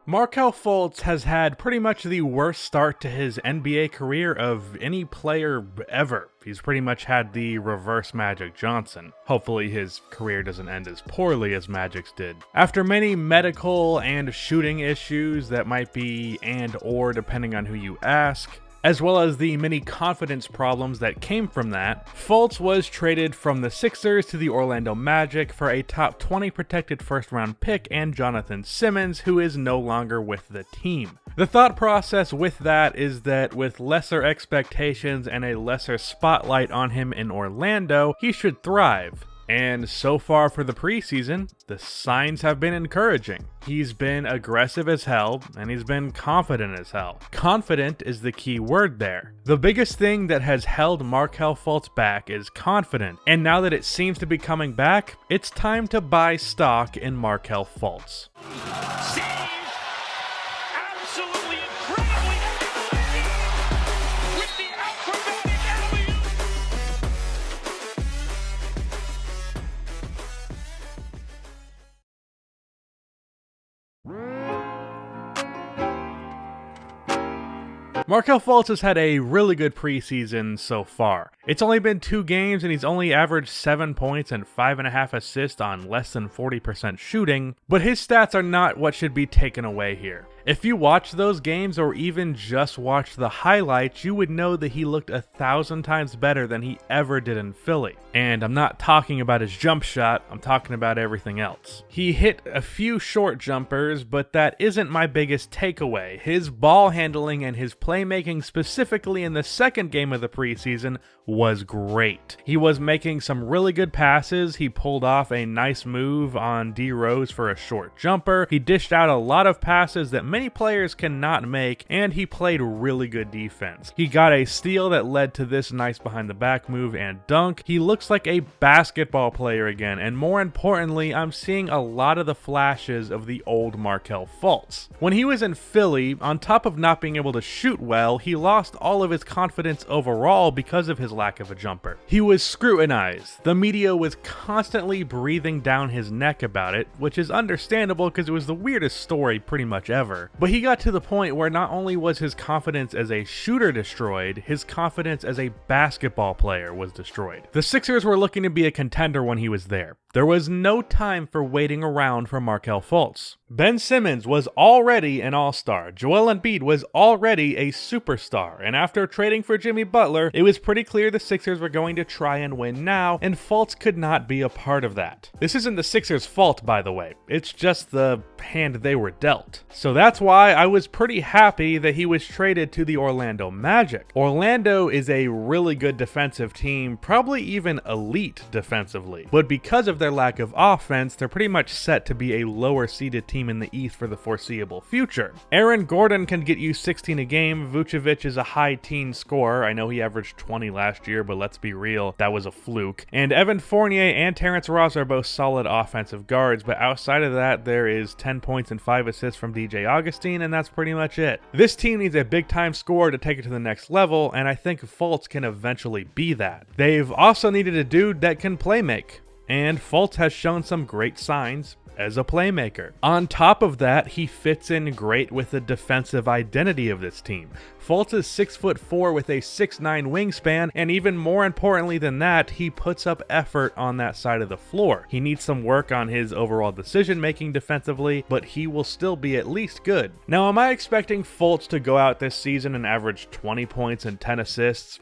Markelle Fultz has had pretty much the worst start to his NBA career of any player ever. He's pretty much had the reverse Magic Johnson. Hopefully his career doesn't end as poorly as Magic's did. After many medical and shooting issues that might be and/or depending on who you ask, as well as the many confidence problems that came from that, Fultz was traded from the Sixers to the Orlando Magic for a top 20 protected first round pick and Jonathan Simmons, who is no longer with the team. The thought process with that is that with lesser expectations and a lesser spotlight on him in Orlando, he should thrive. And so far for the preseason, the signs have been encouraging. He's been aggressive as hell, and he's been confident as hell. Confident is the key word there. The biggest thing that has held Markelle Fultz back is confident, and now that it seems to be coming back, it's time to buy stock in Markelle Fultz. Markelle Fultz has had a really good preseason so far. It's only been 2 games and he's only averaged 7 points and 5.5 assists on less than 40% shooting, but his stats are not what should be taken away here. If you watch those games or even just watch the highlights, you would know that he looked 1,000 times better than he ever did in Philly. And I'm not talking about his jump shot, I'm talking about everything else. He hit a few short jumpers, but that isn't my biggest takeaway. His ball handling and his playmaking, specifically in the second game of the preseason, was great. He was making some really good passes. He pulled off a nice move on D Rose for a short jumper. He dished out a lot of passes that many players cannot make, and he played really good defense. He got a steal that led to this nice behind the back move and dunk. He looks like a basketball player again, and more importantly, I'm seeing a lot of the flashes of the old Markelle Fultz. When he was in Philly, on top of not being able to shoot well, he lost all of his confidence overall because of his lack of a jumper. He was scrutinized. The media was constantly breathing down his neck about it, which is understandable because it was the weirdest story pretty much ever. But he got to the point where not only was his confidence as a shooter destroyed, his confidence as a basketball player was destroyed. The Sixers were looking to be a contender when he was there. There was no time for waiting around for Markelle Fultz. Ben Simmons was already an all-star. Joel Embiid was already a superstar. And after trading for Jimmy Butler, it was pretty clear the Sixers were going to try and win now, and Fultz could not be a part of that. This isn't the Sixers' fault, by the way. It's just the hand they were dealt. So that's why I was pretty happy that he was traded to the Orlando Magic. Orlando is a really good defensive team, probably even elite defensively. But because of their lack of offense, they're pretty much set to be a lower seeded team in the East for the foreseeable future. Aaron Gordon can get you 16 a game. Vucevic is a high teen scorer. I know he averaged 20 last year, but let's be real, that was a fluke. And Evan Fournier and Terrence Ross are both solid offensive guards, but outside of that, there is 10 points and 5 assists from DJ Augustine, and that's pretty much it. This team needs a big-time scorer to take it to the next level, and I think Fultz can eventually be that. They've also needed a dude that can play make, and Fultz has shown some great signs as a playmaker. On top of that, he fits in great with the defensive identity of this team. Fultz is 6'4" with a 6'9" wingspan, and even more importantly than that, he puts up effort on that side of the floor. He needs some work on his overall decision making defensively, but he will still be at least good. Now, am I expecting Fultz to go out this season and average 20 points and 10 assists?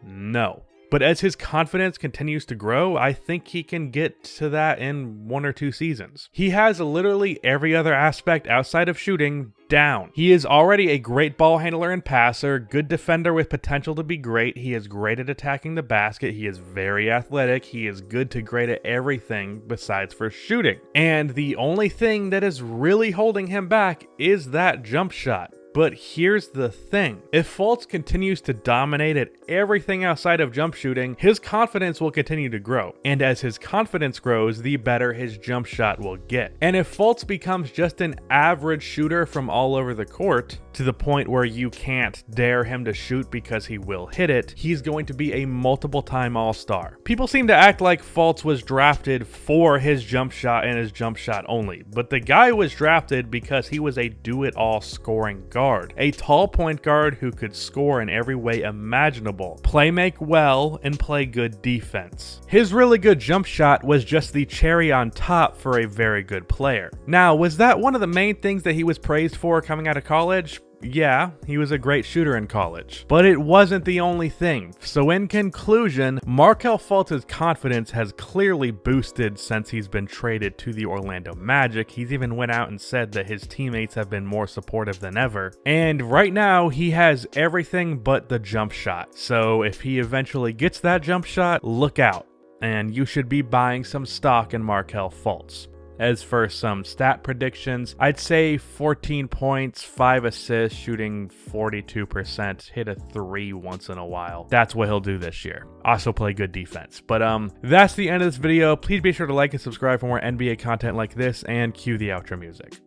No. But as his confidence continues to grow, I think he can get to that in 1 or 2 seasons. He has literally every other aspect outside of shooting down. He is already a great ball handler and passer, good defender with potential to be great. He is great at attacking the basket. He is very athletic. He is good to great at everything besides for shooting. And the only thing that is really holding him back is that jump shot. But here's the thing. If Fultz continues to dominate at everything outside of jump shooting, his confidence will continue to grow. And as his confidence grows, the better his jump shot will get. And if Fultz becomes just an average shooter from all over the court, to the point where you can't dare him to shoot because he will hit it, he's going to be a multiple-time All-Star. People seem to act like Fultz was drafted for his jump shot and his jump shot only, but the guy was drafted because he was a do-it-all scoring guard, a tall point guard who could score in every way imaginable, play make well, and play good defense. His really good jump shot was just the cherry on top for a very good player. Now, was that one of the main things that he was praised for coming out of college? Yeah, he was a great shooter in college, but it wasn't the only thing. So in conclusion, Markelle Fultz's confidence has clearly boosted since he's been traded to the Orlando Magic. He's even went out and said that his teammates have been more supportive than ever. And right now, he has everything but the jump shot. So if he eventually gets that jump shot, look out. And you should be buying some stock in Markelle Fultz. As for some stat predictions, I'd say 14 points, 5 assists, shooting 42%, hit a 3 once in a while. That's what he'll do this year. Also play good defense. But that's the end of this video. Please be sure to like and subscribe for more NBA content like this, and cue the outro music.